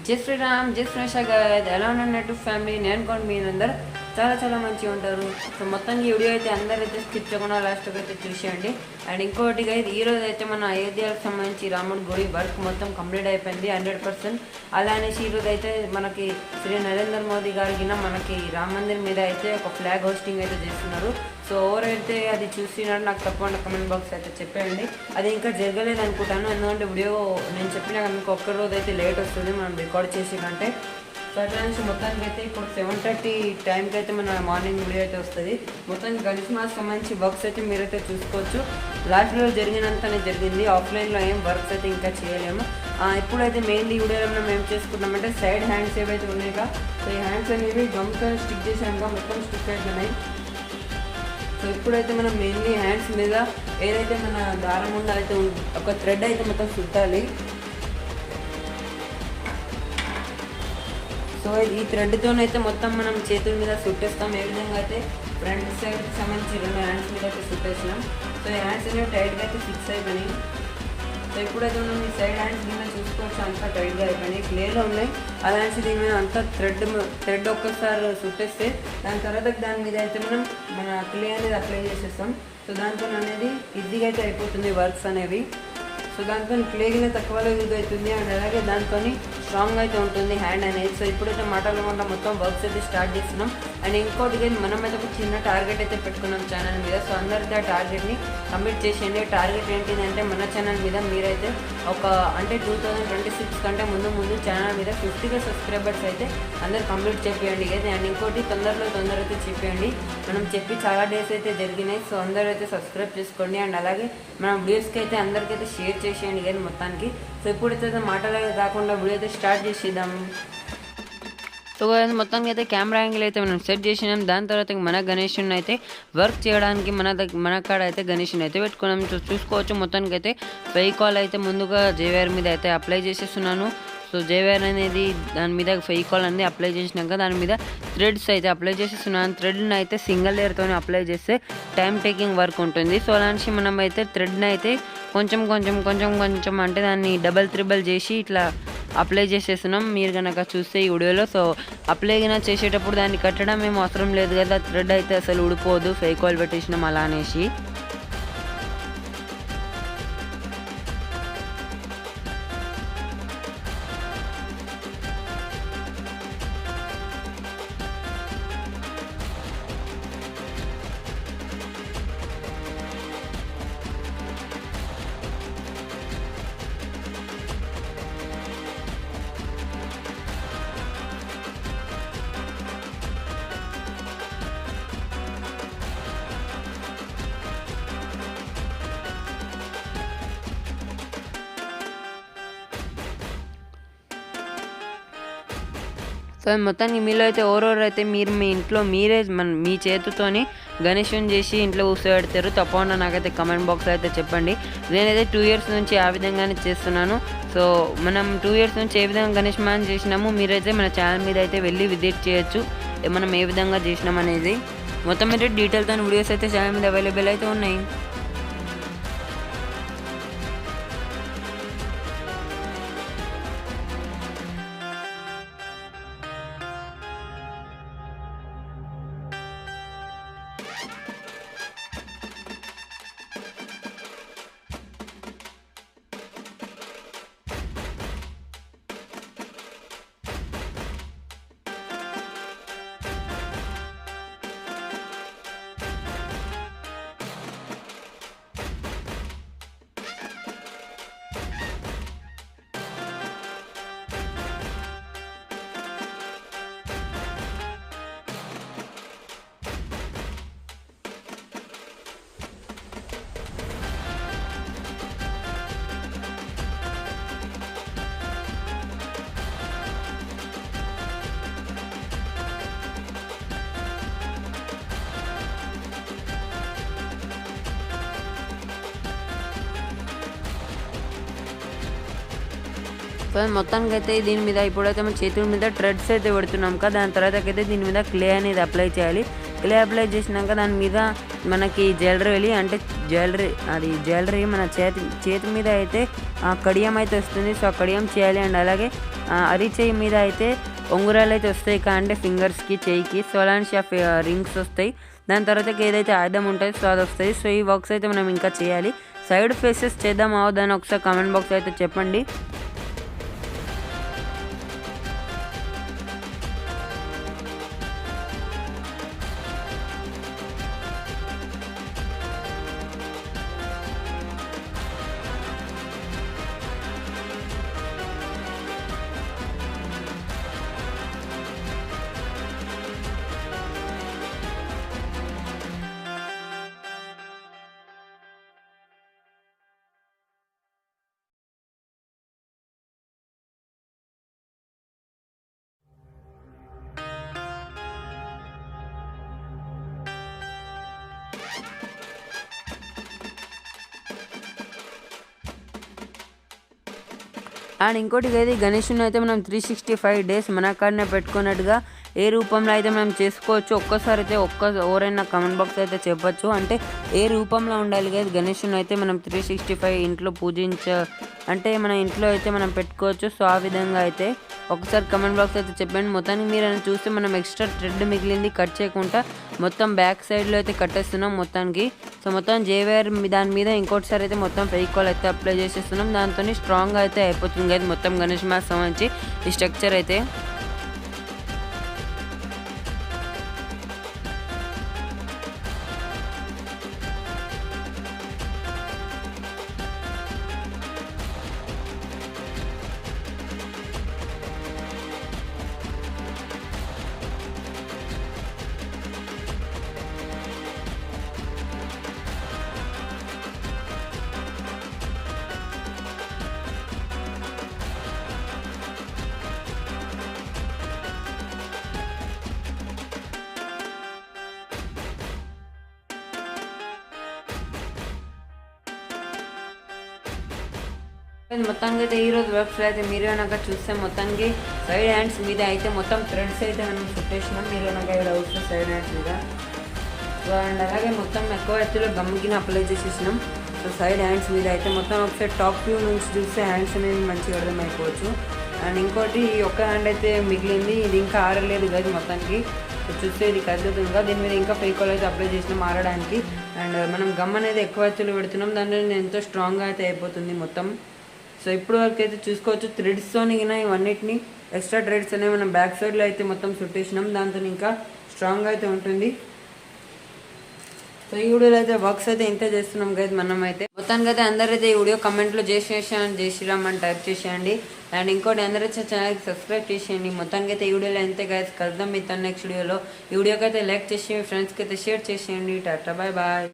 జై శ్రీరామ్, జై శ్రీనిషా గాయ్. ఎలా ఉన్నట్టు ఫ్యామిలీ, నేను కూడా మీరందరూ చాలా మంచిగా ఉంటారు. సో మొత్తానికి ఈ వీడియో అయితే అందరైతే స్కిప్ చేయకుండా లాస్ట్కి అయితే చూసేయండి. అండ్ ఇంకోటి గైస్, ఈరోజు అయితే మన అయోధ్యకు సంబంధించి రాముడి గుడి వర్క్ మొత్తం కంప్లీట్ అయిపోయింది 100%. అలానే ఈరోజు అయితే మనకి శ్రీ నరేంద్ర మోదీ గారికి మనకి రామ మందిర్ మీద అయితే ఒక ఫ్లాగ్ హోస్టింగ్ అయితే చేస్తున్నారు. సో ఎవరైతే అది చూసినారో నాకు తప్పకుండా కమెంట్ బాక్స్ అయితే చెప్పేయండి. అది ఇంకా జరగలేదు అనుకుంటాను, ఎందుకంటే వీడియో నేను చెప్పినా కనుక ఒక్కరోజు అయితే లేట్ వస్తుంది మనం రికార్డ్ చేసి కంటే. సో అట్లా నుంచి మొత్తానికి అయితే ఇప్పుడు 7:30 టైంకి అయితే మన మార్నింగ్ వీడియో అయితే వస్తుంది. మొత్తానికి గణేష్ మాస్ సంబంధించి వర్క్స్ అయితే మీరైతే చూసుకోవచ్చు. లాస్ట్లో జరిగినంతనే జరిగింది, ఆఫ్లైన్లో ఏం వర్క్స్ అయితే ఇంకా చేయలేము. ఇప్పుడైతే మెయిన్లీ వీడియోలో మనం ఏం చేసుకుంటామంటే సైడ్ హ్యాండ్స్ ఏవైతే ఉన్నాయిగా, సో ఈ హ్యాండ్స్ అనేవి గమ్తో స్టిక్ చేసాక మొత్తం స్టిక్ అవుతున్నాయి. సో ఇప్పుడైతే మనం మెయిన్లీ హ్యాండ్స్ మీద ఏదైతే మన దారం ఉందో అయితే ఒక థ్రెడ్ అయితే మొత్తం చుట్టాలి. సో ఈ థ్రెడ్తోనైతే మొత్తం మనం చేతుల మీద చుట్టేస్తాం. ఏ విధంగా అయితే ఫ్రంట్ సైడ్కి సంబంధించి 2 హ్యాండ్స్ మీద అయితే చుట్టేసినాం. సో ఈ హ్యాండ్స్ అనేవి టైట్గా అయితే ఫిక్స్ అయిపోయినాయి. సో ఇప్పుడైతే మనం ఈ సైడ్ హ్యాండ్స్ మీద చూసుకోవచ్చు, అంతా టైట్గా అయిపోయినాయి, క్లియర్గా ఉన్నాయి. అలాంటి దీని మీద అంతా థ్రెడ్ ఒక్కసారి చుట్టేస్తే దాని తర్వాత దాని మీద అయితే మనం మన క్లే అనేది అప్లై చేసేస్తాం. సో దాంతో అనేది ఈజీగా అయితే అయిపోతుంది వర్క్స్ అనేవి. సో దాంతో క్లియర్గా తక్కువలో యూజ్ అవుతుంది, అండ్ అలాగే దాంతో స్ట్రాంగ్ అయితే ఉంటుంది హ్యాండ్ అనేది. సో ఇప్పుడైతే మాటలకుండా మొత్తం వర్క్స్ అయితే స్టార్ట్ చేస్తున్నాం. అండ్ ఇంకోటి మనం అయితే ఒక చిన్న టార్గెట్ అయితే పెట్టుకున్నాం ఛానల్ మీద. సో అందరికీ ఆ టార్గెట్ని కంప్లీట్ చేసేయండి. టార్గెట్ ఏంటిదంటే మన ఛానల్ మీద మీరైతే అంటే 2026 కంటే ముందు ఛానల్ మీద 50 సబ్స్క్రైబర్స్ అయితే అందరు కంప్లీట్ చేయండి అయితే. అండ్ ఇంకోటి తొందర అయితే చెప్పేయండి. మనం చెప్పి చాలా డేస్ అయితే జరిగినాయి. సో అందరూ అయితే సబ్స్క్రైబ్ చేసుకోండి. అండ్ అలాగే మన వీడియోస్కి అయితే అందరికైతే షేర్ చేసేయండి కానీ మొత్తానికి. సో ఇప్పుడైతే మాటలు కాకుండా వీడియో అయితే స్టార్ట్ చేసేద్దాం. సో మొత్తానికి అయితే కెమెరా యాంగిల్ అయితే మనం సెట్ చేసినాం. దాని తర్వాత మన గణేషుని అయితే వర్క్ చేయడానికి మన కాడ అయితే గణేషుని అయితే పెట్టుకున్నాం. చూసుకోవచ్చు మొత్తానికి అయితే ఫెవికాల్ అయితే ముందుగా జేవైర్ మీద అయితే అప్లై చేసేస్తున్నాను. సో జేవైర్ అనేది దాని మీద ఫెవికాల్ అనేది అప్లై చేసినాక దాని మీద థ్రెడ్స్ అయితే అప్లై చేసేస్తున్నాను. థ్రెడ్ని అయితే సింగిల్ లేయర్తో అప్లై చేస్తే టైం టేకింగ్ వర్క్ ఉంటుంది. సో అలాంటి మనం అయితే థ్రెడ్ని అయితే కొంచెం అంటే దాన్ని డబల్ త్రిబల్ చేసి ఇట్లా అప్లై చేసేస్తున్నాం. మీరు కనుక చూస్తే ఈ వీడియోలో. సో అప్లై చేసేటప్పుడు దాన్ని కట్టడం ఏం అవసరం లేదు కదా, థ్రెడ్ అయితే అసలు ఊడిపోదు ఫెవికాల్ పెట్టేసినాం అలా అనేసి. సో మొత్తానికి మీలో అయితే ఎవరెవరైతే మీరు మీ ఇంట్లో మీరే మీ చేతితోని గణేషుని చేసి ఇంట్లో కూర్చోబెడతారు తప్పకుండా నాకైతే కమెంట్ బాక్స్లో అయితే చెప్పండి. నేనైతే 2 years నుంచి ఆ విధంగానే చేస్తున్నాను. సో మనం 2 years నుంచి ఏ విధంగా గణేష్ మ్యాన్ చేసినాము మీరైతే మన ఛానల్ మీద అయితే వెళ్ళి విజిట్ చేయొచ్చు, మనం ఏ విధంగా చేసినాం అనేది. మొత్తం మీద డీటెయిల్తో వీడియోస్ అయితే ఛానల్ మీద అవైలబుల్ అయితే ఉన్నాయి. మొత్తానికి అయితే దీని మీద ఇప్పుడైతే మన చేతుల మీద థ్రెడ్స్ అయితే పెడుతున్నాం కదా, దాని తర్వాత అయితే దీని మీద క్లే అనేది అప్లై చేయాలి. క్లే అప్లై చేసినాక దాని మీద మనకి జ్యువెలరీ అంటే జ్యువెలరీ మన చేతి మీద అయితే కడియం అయితే వస్తుంది. సో ఆ కడియం చేయాలి. అండ్ అలాగే అరిచేయి మీద అయితే ఉంగరాలు అయితే వస్తాయి అంటే ఫింగర్స్కి, చేయికి. సో అలాంటి రింగ్స్ వస్తాయి. దాని తర్వాత ఏదైతే ఆయుధం ఉంటుంది సో అది వస్తుంది. సో ఈ వర్క్స్ అయితే మనం ఇంకా చేయాలి. సైడ్ ఫేసెస్ చేద్దాం అవదని ఒకసారి కామెంట్ బాక్స్ అయితే చెప్పండి. అండ్ ఇంకోటి అయితే గణేషుని అయితే మనం 365 days మన కాడనే పెట్టుకున్నట్టుగా ఏ రూపంలో అయితే మనం చేసుకోవచ్చు. ఒక్కసారి అయితే ఎవరైనా కామెంట్ బాక్స్ అయితే చెప్పచ్చు. అంటే ఏ రూపంలో ఉండాలి కదా గణేషుని అయితే మనం 365 ఇంట్లో అంటే మన ఇంట్లో అయితే మనం పెట్టుకోవచ్చు. సో ఆ విధంగా అయితే ఒకసారి కామెంట్ బాక్స్ అయితే చెప్పండి. మొత్తానికి మీరు అని చూస్తే మనం ఎక్స్ట్రా థ్రెడ్ మిగిలింది కట్ చేయకుండా మొత్తం బ్యాక్ సైడ్లో అయితే కట్టేస్తున్నాం మొత్తానికి. సో మొత్తం జేవేర్ దాని మీద ఇంకోటిసారి అయితే మొత్తం ఫెవికాల్ అయితే అప్లై చేసేస్తున్నాం. దాంతో స్ట్రాంగ్ అయితే అయిపోతుంది కదా మొత్తం గణేష్ మ్యాథ్ సంబంధించి ఈ స్ట్రక్చర్ అయితే. మొత్తానికి అయితే ఈరోజు వర్క్స్ అయితే మీరు కనుక చూస్తే మొత్తానికి సైడ్ హ్యాండ్స్ మీద అయితే మొత్తం థ్రెడ్స్ అయితే మనం చుట్టేసినాం. మీరు కనుక ఇక్కడ వస్తే సైడ్ హ్యాండ్స్ మీద. సో అండ్ అలాగే మొత్తం ఎక్కువ ఎత్తులో గమ్ముకిన అప్లై చేసేసినాం. సో సైడ్ హ్యాండ్స్ మీద అయితే మొత్తం ఒకసారి టాప్ వ్యూ నుంచి చూస్తే హ్యాండ్స్ అనేది మంచిగా అర్థమైపోవచ్చు. అండ్ ఇంకోటి ఒక హ్యాండ్ అయితే మిగిలింది, ఇది ఇంకా ఆరలేదు కదా మొత్తానికి. సో చూస్తే ఇది కదులుతుందిగా, దీని మీద ఇంకా ఫెవికాల్ అయితే అప్లై చేసినాం ఆరడానికి. అండ్ మనం గమ్ అనేది ఎక్కువ ఎత్తులో పెడుతున్నాం, దాని ఎంతో స్ట్రాంగ్గా అయితే అయిపోతుంది మొత్తం. సో ఇప్పుడు వరకు అయితే చూసుకోవచ్చు థ్రెడ్స్తో ఇవన్నిటిని ఎక్స్ట్రా థ్రెడ్స్ అనేవి మనం బ్యాక్ సైడ్లో అయితే మొత్తం చుట్టేసినాం. దాంతో ఇంకా స్ట్రాంగ్ అయితే ఉంటుంది. సో ఈ వీడియోలో అయితే వర్క్స్ అయితే ఇంత చేస్తున్నాం కదా మనం అయితే. మొత్తానికి అయితే అందరైతే ఈ వీడియో కమెంట్లో జై శ్రీరామ్ అని టైప్ చేసేయండి. అండ్ ఇంకోటి అందరైతే ఛానల్కి సబ్స్క్రైబ్ చేసేయండి. మొత్తానికి అయితే ఈ వీడియోలో అంతే గైస్, కలుద్దాం మీతో నెక్స్ట్ వీడియోలో. ఈ వీడియోకి అయితే లైక్ చేసి మీ ఫ్రెండ్స్కి అయితే షేర్ చేసేయండి. Tata bye bye.